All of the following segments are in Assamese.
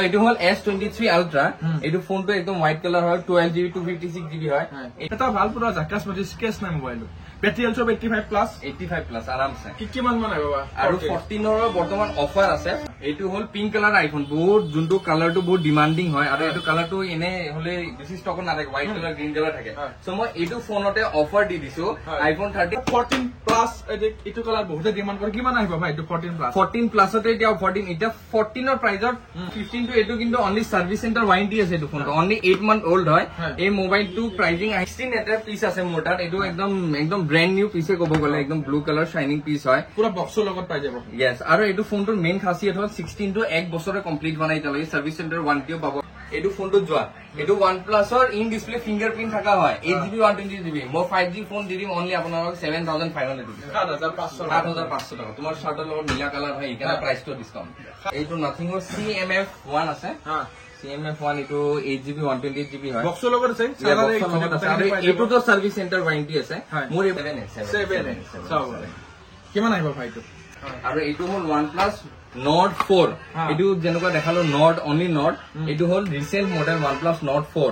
এইটো হল S23 Ultra এইটো ফোনটো একদম হোয়াইট কালার হয় 12GB 256GB হয় এটা ভাল পুরা জাকাস মতে স্কেচ নাই মোবাইল ব্যাটারি অলসো 85+ আরামসে কিমান মান আই বাবা আৰু 14 ৰ বৰ্তমান অফাৰ আছে এইটো হল পিংক কালাৰ আইফোন বহুত যোনটো কালাৰটো বহুত ডিমান্ডিং হয় আৰু এইটো কালাৰটো এনে হলে বেছি ষ্টকত নাথাকে হোয়াইট কালাৰ গ্ৰীন কালাৰ থাকে সো মই এইটো ফোনতে অফাৰ দি দিছো আইফোন 14+ এইটো কালাৰ বহুত ডিমান্ড কৰে কিমান আহিব ভাই এইটো 14 প্লাছতে এতিয়া 14 ৰ প্ৰাইজত 15 টু এইটো কিন্তু অনলি সাৰ্ভিস সেন্টাৰ ওয়াৰেন্টি আছে এইটো ফোনটো অনলি 8 মান্থ ওল্ড হয় এই মোবাইলটো প্ৰাইজিং 16 এটা পিস আছে মোটাৰ এইটো একদম ব্ৰ্যান্ড নিউ পিসে কব গলে একদম ব্লু কালাৰ শাইনিং পিস হয় পুৰা বক্সৰ লগত পাই যাব ইয়েস আৰু এইটো ফোনটোৰ মেইন খাসিয়ত হ'ল 16 টু 1 বছৰে কমপ্লিট বনাই তলৈ সাৰ্ভিস সেন্টাৰ ওয়াৰেন্টিও পাব এইটো ফোনটো যোৱা এইটো OnePlus ৰ ইন ডিসপ্লে ফিঙ্গারপ্রিন্ট থাকা হয় 8GB 120GB মই 5G ফোন দি দিম অনলি আপোনালোকক 7500 দিব 7500 টাকা তোমাৰ শাৰ্টৰ লগত নীলা কালাৰ হয় এখানে প্ৰাইসটো ডিসকাউন্ট এইটো নাথিং ৰ CMF1 আছে CMF1 এইটো 8GB 128GB হয় বক্সৰ লগত আছে এইটো তো সাৰ্ভিস সেন্টাৰ ওয়াৰেন্টি আছে মোৰ 7 কিমান আহিব ভাই এইটো আৰু এইটো হল OnePlus Nord 4 এইটো যেনেকুৱা দেখালো Nord only Nord এইটো হল রিসেন্ট মডেল OnePlus Nord 4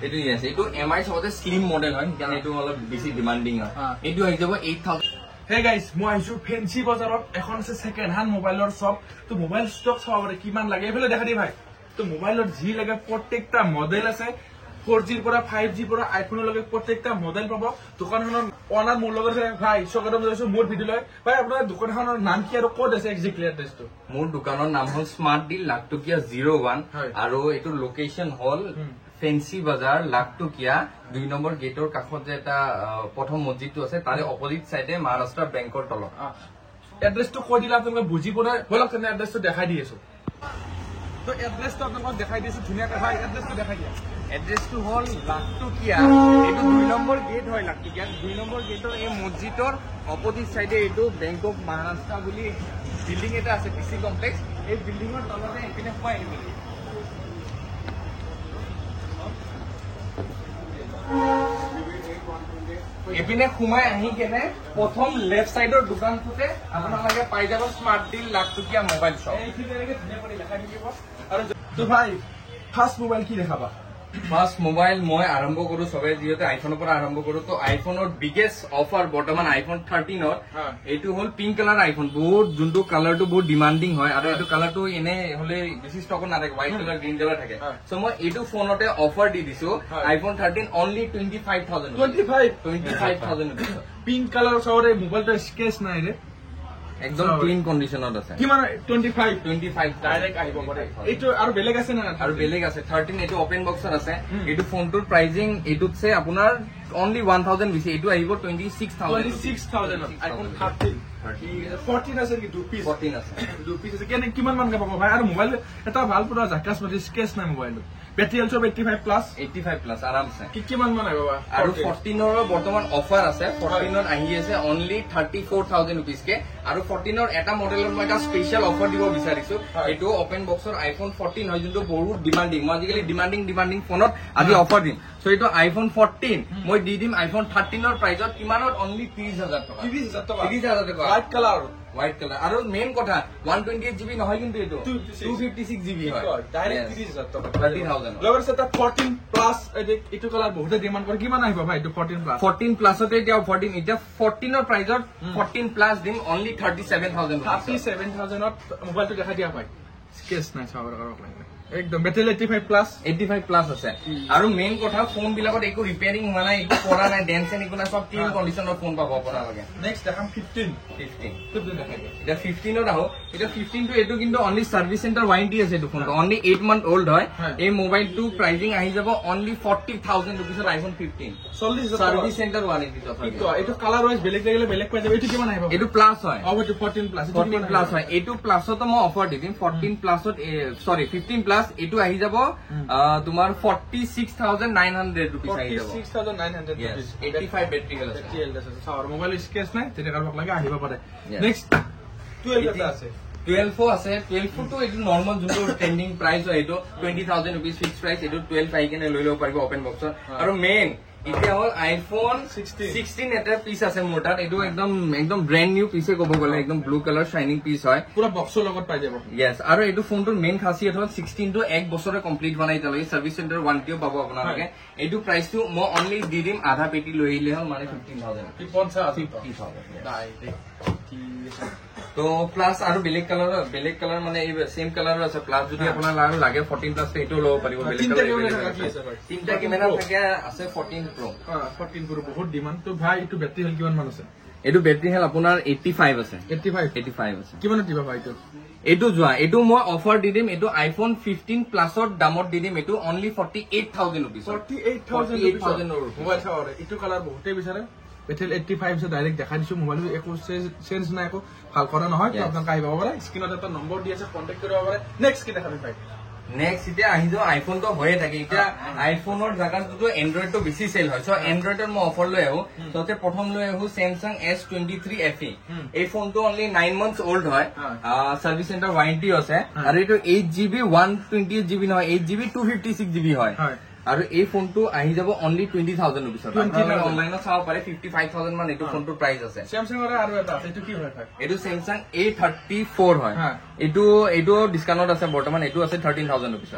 এইটো ইয়েস এইটো MI সবতে স্লিম মডেল হয় কাৰণ এইটো অলপ বেছি ডিমান্ডিং হয় এইটো আহি যাব 8000 হে গাইস মই আইছো ফেন্সি বজাৰত এখন আছে সেকেন্ড হ্যান্ড মোবাইলৰ শপ তো মোবাইল স্টক চাবৰে কিমান লাগে এফালে দেখা দি ভাই তো মোবাইলৰ জি লাগে প্ৰত্যেকটা মডেল আছে 4G পৰা 5G পৰা আইফোনৰ লগে প্ৰত্যেকটা মডেল পাব দোকানখনৰ অনাৰ মোৰ লগত আছে ভাই স্বাগতম জনাইছো মোৰ ভিডিও লৈ ভাই আপোনাৰ দোকানখনৰ নাম কি আৰু কোড আছে এক্স্যাক্টলি এড্ৰেছটো মোৰ দোকানৰ নাম হল স্মাৰ্ট ডিল লাখটকিয়া 01 আৰু এইটো লোকেশন হল ফেন্সি বাজাৰ লাখটকিয়া 2 নম্বৰ গেটৰ কাষত যে এটা প্ৰথম মছজিদটো আছে তাৰে অপোজিট সাইডে মহাৰাষ্ট্ৰ বেংকৰ তলত এড্ৰেছটো কৈ দিলা তুমি বুজি পৰা বলক তেনে এড্ৰেছটো দেখাই দি আছো তো এড্ৰেছটো আপোনাক দেখাই দিছো ধুনিয়াকৈ ভাই এড্ৰেছটো দেখাই দিয়া এড্ৰেছটো হল লাখটকিয়া এইটো 2 নম্বৰ গেট হয় লাখটকিয়া 2 নম্বৰ গেটৰ এই মছজিদৰ অপোজিট সাইডে এইটো বেংক অফ মহাৰাষ্ট্ৰ বুলি বিল্ডিং এটা আছে পিসি কমপ্লেক্স এই বিল্ডিংৰ তলতে এপিনে সোমাই আহিব এপিনে সোমাই আহি কেনে প্ৰথম লেফট সাইডৰ দোকানটোতে আপোনালোকে পাই যাব স্মাৰ্ট ডিল লাখটকিয়া মোবাইল শ্বপ এইখিনি এনেকৈ ধুনীয়াকৈ দেখাই দিব আৰু তো ভাই ফাৰ্স্ট মোবাইল কি দেখাবা ফাৰ্স্ট মোবাইল মই আৰম্ভ কৰো সবে যিহেতু আইফোনৰ পৰা আৰম্ভ কৰো তো আইফোনৰ বিগেষ্ট অফাৰ বৰ্তমান আইফোন 13 ৰ এইটো হল পিংক কালাৰ আইফোন বহুত যোনটো কালাৰটো বহুত ডিমান্ডিং হয় আৰু এইটো কালাৰটো এনে হলে বেছি ষ্টকত নাথাকে হোয়াইট কালাৰ গ্ৰীন কালাৰ থাকে সো মই এইটো ফোনতে অফাৰ দি দিছো আইফোন 13 অনলি 25000 পিংক কালাৰ সৰে মোবাইলটো স্কেচ নাই ৰে একদম ক্লিন কন্ডিশনত আছে কিমান 25 ডাইৰেক্ট আহিব পাৰে এইটো আৰু বেলেগ আছে না আৰু বেলেগ আছে 13 এইটো ওপেন বক্সৰ আছে এইটো ফোনটোৰ প্ৰাইজিং এইটোতছে আপোনাৰ only 1000 বিছে এইটো আহিব 26000 আইফোন 13 14 আছে কি 2 পিস 14 আছে 2 পিস আছে কেনে কিমান মান পাব ভাই আৰু মোবাইল এটা ভাল পুৰা জাকাস মতে স্কেচ নাই মোবাইল ব্যাটাৰি অলসো 85+ আৰামসে কিমান মান আহিব আৰু 14 ৰ বৰ্তমান অফাৰ আছে 14 ত আহি আছে only 34000 rupees কে আৰু 14 ৰ এটা মডেলৰ মই এটা স্পেশাল অফাৰ দিব বিচাৰিছো এটো ওপেন বক্সৰ আইফোন 14 হয় যোনটো বহুত ডিমান্ডিং মই আজিকালি ডিমান্ডিং ফোনত আজি অফাৰ দিম সো এটো আইফোন 14 মই দি দিম আইফোন 13 ৰ প্ৰাইজত কিমানত only 30000 টকা 30000 টকা হোয়াইট কালাৰ আৰু মেইন কথা 128GB নহয় কিন্তু এটো 256GB হয় ডাইৰেক্ট 30000 টকা 30000 লগৰ সেটা 14+ এটো কালাৰ বহুত ডিমান্ড কৰে কিমান আহিব ভাই এটো 14 প্লাছতে এতিয়া 14 এতিয়া 14 ৰ প্ৰাইজত 14+ দিম অনলি 37000 ত মোবাইলটো দেখা দিয়া ভাই স্কেচ নাই চাবৰ কাৰণে একদম ব্যাটাৰি 85+ আছে আৰু মেইন কথা ফোন বিলাকত একো ৰিপেয়াৰিং হোৱা নাই একো কৰা নাই ডেন্স একো নাই সব ক্লিন কন্ডিশনৰ ফোন পাব আপোনালোকে নেক্সট দেখাম 15 দেখাই এটা 15 ত আহো এটা 15 টো এটো কিন্তু অনলি সার্ভিস সেন্টার ওয়ারেন্টি আছে এটো ফোনটো অনলি 8 মান্থ ওল্ড হয় এই মোবাইলটো প্ৰাইজিং আহি যাব অনলি 40000 रुपीसৰ আইফোন 15 40 সার্ভিস সেন্টার ওয়ারেন্টি তো এটো কালার ওয়াইজ বেলেগ বেলেগ বেলেগ পাই যাব এটো কিমান আহিব এটো প্লাস হয় এটো 14 প্লাস হয় এটো প্লাসত মই অফার দি দিম 14 প্লাসত সরি 15+ এটো আহি যাব তোমাৰ 46900 रुपीस আহি যাব 46900 रुपीस 85 ব্যাটাৰি গেল আছে সাৰ মোবাইল স্কেচ নাই তেনে কাৰক লাগে আহিব পাৰে নেক্সট 12 এটা আছে 12 আছে 12 টো এটো নরমাল যোনটো ট্রেন্ডিং প্রাইস হয় এটো 20000 रुपीस ফিক্স প্রাইস এটো 12 পাই কেনে লৈ লব পাৰিব ওপেন বক্সৰ আৰু মেইন এতিয়া হল আইফোন 16 এটা পিস আছে মোৰ তাত এইটো একদম ব্র্যান্ড নিউ পিসে ক'ব গ'লে একদম ব্লু কালার শাইনিং পিস হয় পুরা বক্সৰ লগত পাই যাব ইয়েস আৰু এইটো ফোনটোৰ মেইন খাসিয়ত হ'ল 16 টো 1 বছৰে কমপ্লিট বনাই তালৈ সাৰ্ভিস সেন্টাৰ ওয়াৰেন্টিও পাব আপোনালোকে এইটো প্ৰাইসটো মই অনলি দি দিম আধা পেটি লৈ আহিলে হ'ল মানে 15000 50,000 তো প্লাস আৰু বেলেগ কালাৰ মানে এই সেম কালাৰৰ আছে প্লাস যদি আপোনাৰ লাগে 14 প্লাস এইটো ল'ব পাৰিব বেলেগ কালাৰ তিনটা কেমেৰা থাকে আছে 14 Pro 14 Pro বহুত ডিমান্ড তো ভাই এইটো ব্যাটারি হেল কিমান মান আছে এইটো বেটারি হেল আপোনাৰ 85 আছে 85 আছে কিমান দিবা ভাই এইটো যোৱা এইটো মই অফাৰ দি দিম এইটো আইফোন 15 প্লাছৰ দামত দি দিম এইটো অনলি 48000 रुपीस 48000 মোবাইল চাওৰে এইটো কালাৰ বহুতে বিচাৰে বেটেল 85 সে ডাইৰেক্ট দেখা দিছো মোবাইল একো চেঞ্জ নাই একো ভাল কৰা নহয় তো আপোনাক আহিব পাৰে স্ক্ৰিনত এটা নম্বৰ দি আছে কন্টাক্ট কৰিব পাৰে নেক্সট কি দেখাবি ভাই নেক্সট এতিয়া আহি যাও আইফোন তো হয়ে থাকে এতিয়া আইফোনৰ জাগাত যদি এন্ড্ৰইড তো বেছি সেল হয় সো এন্ড্ৰইডৰ মই অফাৰ লৈ আহো তোতে প্ৰথম লৈ আহো Samsung S23 FE এই ফোনটো অনলি 9 মান্থস ওল্ড হয় সার্ভিস সেন্টার ওয়ারেন্টি আছে আৰু এইটো 8GB 128GB নহয় 8GB 256GB হয় আৰু এই ফোনটো আহি যাব অনলি 20000 रुपीस অনলাইনত চাব পাৰে 55000 মান এইটো ফোনটোৰ প্ৰাইস আছে Samsung ৰ আৰু এটা আছে এইটো কি হয় ভাই এইটো Samsung A34 হয় এইটো ডিসকাউন্টত আছে বৰ্তমান এইটো আছে 13000 रुपीस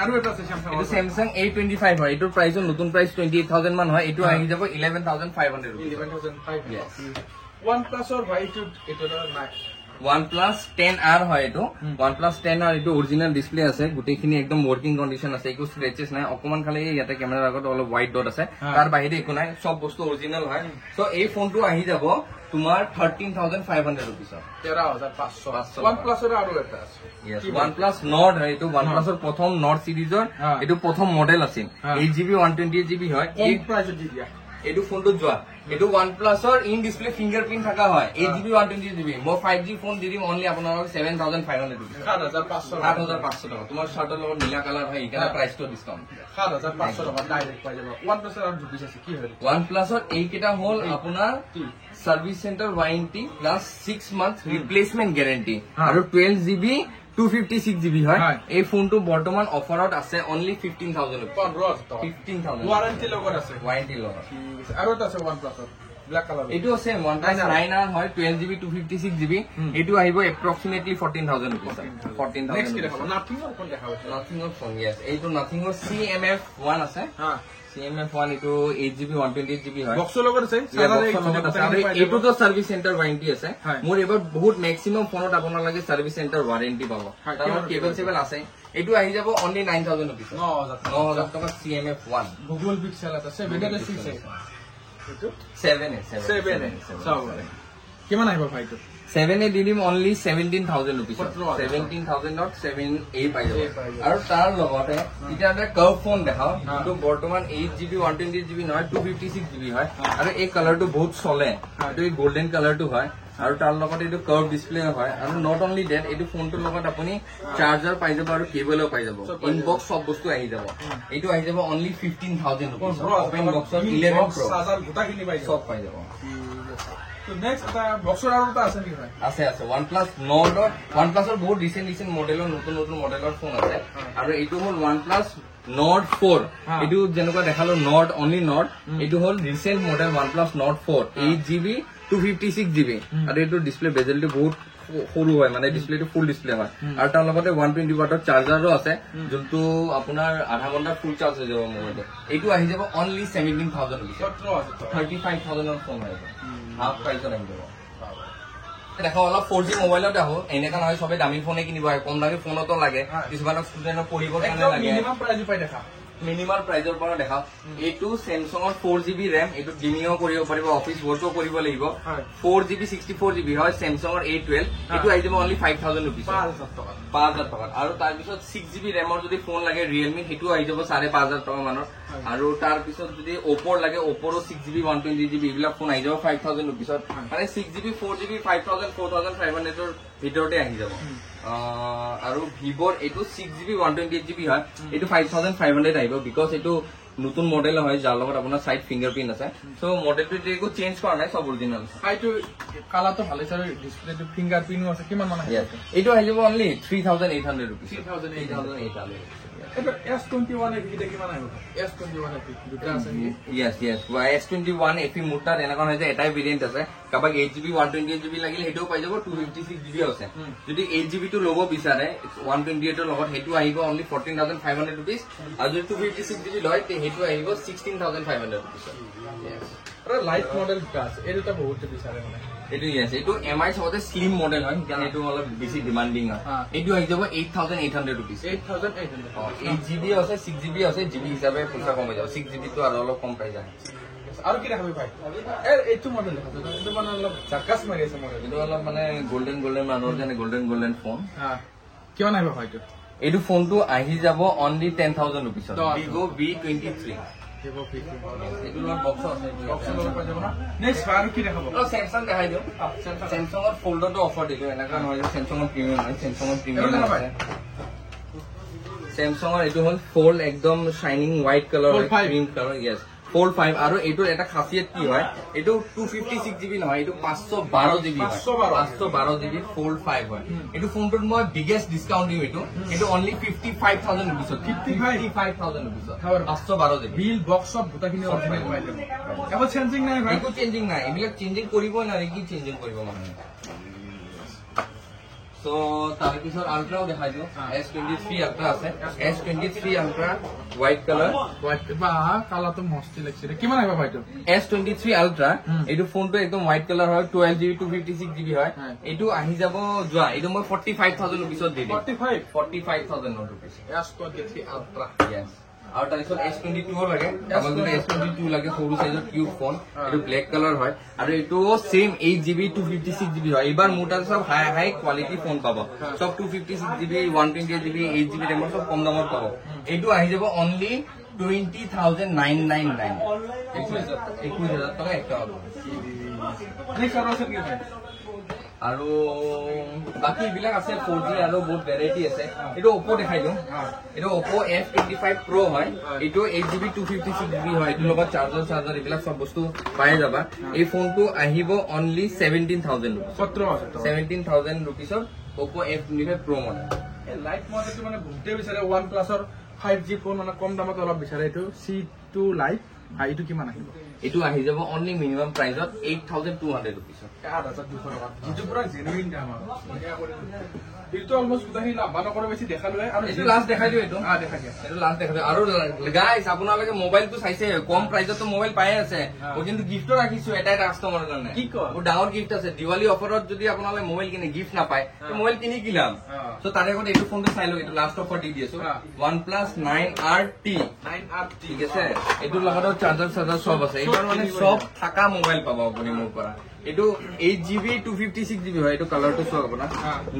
আৰু এটা আছে Samsung এইটো Samsung A25 হয় এইটোৰ প্ৰাইসও নতুন প্ৰাইস 28000 মান হয় এইটো আহি যাব 11500 रुपीस 11500 OnePlus ৰ ভাই এইটো নাই OnePlus 10R হয় এইটো OnePlus 10R এইটো অৰিজিনাল ডিসপ্লে আছে গুটেখিনি একদম ওয়াৰ্কিং কন্ডিশন আছে একো স্ক্ৰেচেছ নাই অকমান খালি ইয়াতে কেমেৰাৰ আগত অলপ হোৱাইট ডট আছে তাৰ বাহিৰে একো নাই সব বস্তু অৰিজিনাল হয় সো এই ফোনটো আহি যাব তোমাৰ 13500 रुपीस 13500 OnePlus ৰ আৰু এটা আছে yes OnePlus Nord হয় এইটো OnePlus ৰ প্ৰথম Nord সিৰিজৰ এইটো প্ৰথম মডেল আছিল 8GB 128GB হয় এই প্ৰাইস দি দিয়া এইটো ফোনটো যোৱা এইটো OnePlus ৰ ইন ডিসপ্লে ফিঙ্গারপ্রিন্ট থাকা হয় 8GB 128GB মই 5G ফোন দি দিম অনলি আপোনালোক 7500 रुपीस 7500 টাকা তোমাৰ শাৰ্টৰ লগত নীলা কালাৰ হয় এইকাৰণে প্ৰাইসটো ডিসকাউন্ট 7500 টাকা ডাইৰেক্ট পাই যাব OnePlus ৰ আৰু দুপিস আছে কি হয় OnePlus ৰ এইকেটা হল আপোনাৰ service centre warranty plus 6 month replacement guarantee আৰু 12GB 256GB হয় এই ফোনটো বৰ্তমান অফাৰত আছে অনলি 15000 15000 ওয়াৰেন্টি লগত আছে ওয়াৰেন্টি লগত আৰু এটা আছে OnePlus ৰ ব্ল্যাক কালাৰ এইটো আছে OnePlus 9R হয় 12GB 256GB এইটো আহিব এপ্ৰক্সিমেটলি 14000 रुपीस 14000 নেক্সট কি দেখাব নাথিং ৰ কোন দেখাব নাথিং ৰ ফোন yes এইটো নাথিং ৰ CMF1 আছে CMF1 এইটো 8GB 128GB হয় বক্সৰ লগত আছে এইটো তো সাৰ্ভিস সেন্টাৰ ওয়াৰেন্টি আছে মোৰ এবাৰ বহুত ম্যাক্সিমাম ফোনত আপোনাৰ লাগে সাৰ্ভিস সেন্টাৰ ওয়াৰেন্টি পাব তাৰ কেবল আছে এইটো আহি যাব অনলি 9000 रुपीस 9000 টকা CMF1 গুগল পিক্সেল আছে 7 কিমান আহিব ভাইটো 7 এ দিম অনলি 17000 रुपीस 17000 নট 7 এ পাই যাব আৰু তাৰ লগতে এটা এটা কাৰ্ভ ফোন দেখাও কিন্তু বৰ্তমান 8GB 128GB নহয় 256GB হয় আৰু এই কালাৰটো বহুত চলে এইটো এই গোল্ডেন কালাৰটো হয় আৰু তাৰ লগতে এইটো কাৰ্ভ ডিসপ্লে হয় আৰু নট অনলি দ্যাট এইটো ফোনটোৰ লগত আপুনি চাৰ্জাৰ পাই যাব আৰু কেবলও পাই যাব ইনবক্স সব বস্তু আহি যাব এইটো আহি যাব অনলি 15000 रुपीस ওপেন বক্সত 11 Pro চাৰ্জাৰ গোটাখিনি পাই সব পাই যাব তো নেক্সট এটা বক্সৰ আৰু এটা আছে নেকি ভাই আছে OnePlus Nord OnePlus ৰ বহুত ৰিসেন্ট মডেলৰ নতুন মডেলৰ ফোন আছে আৰু এইটো হল OnePlus Nord 4 এইটো যেনেকুৱা দেখালো Nord only Nord এইটো হল recent model OnePlus Nord 4 8GB 256GB আৰু এইটো ডিসপ্লে বেজেলটো বহুত সৰু হয় মানে ডিসপ্লেটো ফুল ডিসপ্লে হয় আৰু তাৰ লগতে 120 ওয়াটৰ চাৰ্জাৰো আছে যোনটো আপোনাৰ আধা ঘণ্টা ফুল চাৰ্জ হৈ যাব মোবাইলটো এইটো আহি যাব অনলি 17000 रुपीस 35000 ৰ ফোন হয় হাফ প্ৰাইসত আহি যাব দেখো অলপ 4G মোবাইলত আহো এনেকা নহয় সবে দামী ফোনে কিনিব হয় কম দামী ফোনতো লাগে কিছুমানক ষ্টুডেন্টৰ পঢ়িবৰ কাৰণে লাগে মিনিমাম প্ৰাইস পাই দেখা মিনিমাল প্ৰাইজৰ পৰা দেখাও এইটো Samsung 4GB RAM এইটো গেমিংও কৰিব পাৰিব অফিস ওয়াৰ্কও কৰিব লাগিব 4GB 64GB হয় Samsung A12 এইটো আহি যাব অনলি 5000 रुपीस 5000 টকা আৰু তাৰ পিছত 6GB RAM ৰ যদি ফোন লাগে Realme হেতু আহি যাব 5500 টকা মানৰ আৰু তাৰ পিছত যদি Oppo লাগে Oppo ৰ 6GB 128GB এইবিলাক ফোন আহি যাব 5000 रुपीस মানে 6GB 4GB 5000 4500 ৰ ভিতৰতে আহি যাব আৰু Vivo এইটো 6GB 128GB হয় এইটো 5500 আহিব বিকজ এইটো নতুন মডেল হয় যাৰ লগত আপোনাৰ সাইড ফিংগাৰপ্ৰিন্ট আছে সো মডেলটো একো চেঞ্জ কৰা নাই সব অৰিজিনাল আছে এইটো কালাৰটো ভালে স্যাৰ ডিসপ্লেটো ফিংগাৰপ্ৰিন্ট আছে কিমান মান আছে এইটো আহি যাব অনলি 3800 रुपीस 3800 এটা S21 এফি কিমান আহিব S21 এফি দুটা আছে yes S21 এফি মোটা এনেকুৱা হয় যে এটাই ভেৰিয়েন্ট আছে কাবাক 8GB 128GB লাগিলে হেটো পাই যাব 256GB আছে যদি 8GB টো ল'ব বিচাৰে 128 ৰ লগত হেটো আহিব অনলি 14500 रुपीस আৰু যদি 256GB লয় তে হেটো আহিব 16500 रुपीस yes আৰু লাইট মডেল কাজ এইটা বহুত বিচাৰে মানে এইটো yes এইটো MI সবতে স্লিম মডেল হয় কাৰণ এইটো অলপ বেছি ডিমান্ডিং হয় এইটো আহি যাব 8800 रुपीस 8800 8GB আছে 6GB আছে GB হিচাপে পইচা কম হৈ যাব 6GB তো আৰু অলপ কম পাই যায় আৰু কি দেখাবি ভাই এইটো মডেল দেখাবি এইটো মানে অলপ জাকাস মাৰি আছে মডেল এইটো অলপ মানে গোল্ডেন মানুহৰ কাৰণে গোল্ডেন ফোন কিমান আহিব ভাই এইটো ফোনটো আহি যাব অনলি 10000 रुपीस Vivo V23 এইটো লগত বক্স আছে নেক্সট আৰু কি দেখাব স্যামসাং দেখাই দিও স্যামসাংৰ ফোল্ডাৰটো অফাৰ দিলো এনেকা নহয় যে স্যামসাংৰ প্ৰিমিয়াম হয় স্যামসাংৰ প্ৰিমিয়াম আছে স্যামসাংৰ এইটো হল ফোল্ড একদম shining white colour cream colour yes Fold 5 আৰু এইটো এটা খাসিয়ত কি হয় এইটো 256GB নহয় এইটো 512GB 512GB Fold 5 হয় এইটো ফোনটোত মই বিগেষ্ট ডিসকাউন্ট দিম এইটো only 55000 rupees 55000 rupees 512GB bill box সব গোটাখিনি অৰিজিনাল পাই যাব একো চেঞ্জিং নাই ভাই একো চেঞ্জিং নাই এইবিলাক চেঞ্জিং কৰিব না কি চেঞ্জিং কৰিব মানে সো তাৰ পিছত আল্ট্ৰাও দেখাই দিও S23 আল্ট্ৰা আছে S23 আল্ট্ৰা হোৱাইট কালাৰ বা কালাৰটো মস্তি লাগিছে কিমান আহিব ভাইটো S23 আল্ট্ৰা এইটো ফোনটো একদম হোৱাইট কালাৰ হয় 12GB 256GB হয় এইটো আহি যাব যোৱা এইটো মই 45000 रुपीस দি দিম 45000 रुपीस S23 আল্ট্ৰা yes আৰু তাৰপিছত S22 লাগে আমাক যদি S22 লাগে সৰু সাইজৰ কিউট ফোন এইটো ব্ল্যাক কালাৰ হয় আৰু এইটো সেম 8GB 256GB হয় এবাৰ মোটা সব হাই কোৱালিটি ফোন পাব সব 256GB 128GB 8GB ৰেমৰ সব কম দামত পাব এইটো আহি যাব অনলি 20999 21000 টকা একটা হ'ব নেক্সট আৰু আছে কি ভাই আৰু বাকি বিলাক আছে 4G আৰু বহুত ভেৰাইটি আছে এইটো Oppo দেখাই দিও এইটো Oppo F25 Pro হয় এইটো 8GB 256GB হয় এইটো লগত চাৰ্জাৰ এইবিলাক সব বস্তু পাই যাবা এই ফোনটো আহিব only 17000 rupees Oppo F25 Pro model lite মডেলটো মানে বহুতে বিচাৰে OnePlus ৰ 5G ফোন মানে কম দামত অলপ বিচাৰে এইটো C2 লাইট এইটো কিমান আহিব এইটো আহি যাব অনলি মিনিমাম প্ৰাইসত 8200 rupees 8200 টকা যিটো পুৰা জেনুইন দাম আৰু বিলটো অলমোস্ট গোটাহি লাম্বা নকৰে বেছি দেখালৈ আৰু এইটো লাষ্ট দেখাই দিও এইটো দেখাই দিয়া এইটো লাষ্ট দেখাই দিও আৰু গাইস আপোনালোকে মোবাইলটো চাইছে কম প্ৰাইসত মোবাইল পাই আছে ও কিন্তু গিফটো ৰাখিছো এটা কাস্টমাৰৰ কাৰণে কি কয় ও ডাঙৰ গিফট আছে দিৱালী অফাৰত যদি আপোনালোকে মোবাইল কিনে গিফট নাপায় তো মোবাইল কিনি কিলাম সো তাৰে আগত এইটো ফোনটো চাই লও এইটো লাষ্ট অফাৰ দি দিছো OnePlus 9RT ঠিক আছে এইটো লগত চাৰ্জাৰ সব আছে এইবাৰ মানে সব থাকা মোবাইল পাব আপুনি মোৰ পৰা এইটো 8GB 256GB হয় এইটো কালাৰটো সব আপোনাৰ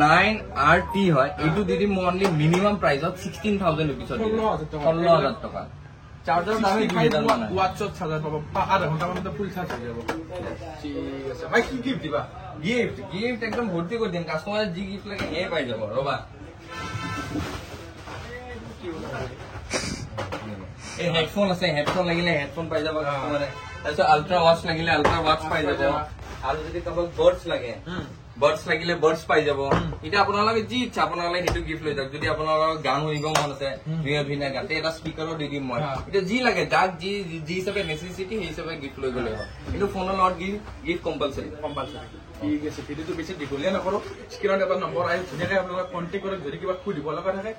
9RT হয় এইটো দিদি মই অনলি মিনিমাম প্ৰাইসত 16000 rupees 16000 টকা চাৰ্জাৰ দামে 2000 ওয়াটছত চাৰ্জাৰ পাব আধা ঘণ্টা মানতে ফুল চাৰ্জ হৈ যাব ঠিক আছে ভাই কি গিফট দিবা গিফট একদম ভৰ্তি কৰি দিম কাস্টমাৰ যি গিফট লাগে হে পাই যাব ৰবা এই হেডফোন আছে হেডফোন লাগিলে হেডফোন পাই যাব কাস্টমাৰে তাৰপিছত আল্ট্ৰা ওয়াচ লাগিলে আল্ট্ৰা ওয়াচ পাই যাব আৰু যদি কাবাক বাৰ্ডছ লাগে বাৰ্ডছ লাগিলে বাৰ্ডছ পাই যাব এটা আপোনালোকে যি ইচ্ছা আপোনালোকে হেতু গিফট লৈ যাওক যদি আপোনালোকৰ গান শুনিব মন আছে ধুনীয়া গাতে এটা স্পিকাৰো দি দিম মই এটা যি লাগে যাক যি হিচাপে নেচেছিটি সেই হিচাপে গিফট লৈ গলে হয় কিন্তু ফোনৰ লগত গিফট কম্পালসৰি ঠিক আছে ভিডিওটো বেছি দীঘলীয়া নকৰো স্ক্ৰীনত এটা নম্বৰ আহি ধুনীয়াকৈ আপোনালোকে কণ্টেক্ট কৰক যদি কিবা সুধিব লগা থাকে